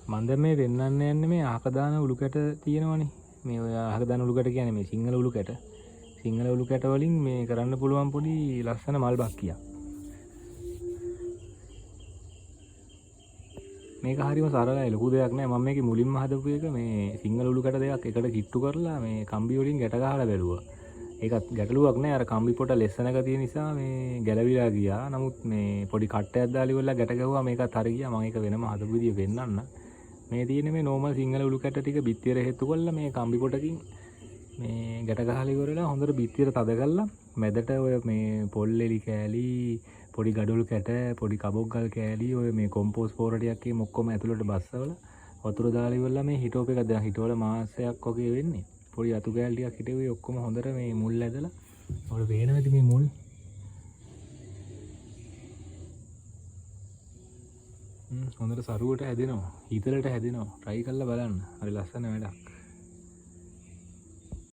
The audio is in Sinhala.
මම දැන් මේ වෙන්නන්න යන්නේ මේ අහක දාන උළු කැට තියෙනවනේ. මේ ඔය අහක දාන උළු කැට කියන්නේ මේ සිංහල උළු කැට. සිංහල උළු කැට වලින් මේ කරන්න පුළුවන් පොඩි ලස්සන මල් බක්කියක්. මේක හරියම සරලයි ලොකු දෙයක් නෑ. මම මේකේ මුලින්ම හදපු එක මේ සිංහල උළු කැට දෙකක් එකට කිට්ටු කරලා මේ කම්බි වලින් ගැට ගහලා බැලුවා. ඒකත් ගැටලුවක් නෑ. අර කම්බි පොට ලෙස්සනක තියෙන නිසා මේ ගැලවිලා ගියා. නමුත් මේ පොඩි කට්ටයක් දාලා ඉවරලා ගැට ගැහුවා මේකත් හරි ගියා. මම ඒක වෙනම හදපු විදිය වෙන්නන්න. මේ තියෙන්නේ මේ නෝමල් සිංහල උළු කැට ටික බිත්තියට හේතු කරලා මේ කම්බි පොටකින් මේ ගැට ගහලා ඉවරලා හොඳට බිත්තියට තද කරලා මැදට ඔය මේ පොල් එලි කෑලි පොඩි ගඩොල් කැට පොඩි කබොක් ගල් කෑලි ඔය මේ කොම්පෝස් පොර ටිකක් මේ ඔක්කොම ඇතුළට බස්සවල වතුර දාලා ඉවරලා මේ හිටෝප එක දැන් හිටවල මාසයක් වගේ වෙන්නේ. පොඩි අතු කෑලි ටිකක් හිටුවේ ඔක්කොම හොඳට මේ මුල් ඇදලා ඔය වේන නැති මේ මුල් හොඳට සරුවට හැදෙනවා. හිතලට හැදෙනවා. try කරලා බලන්න. හරි ලස්සන වැඩක්.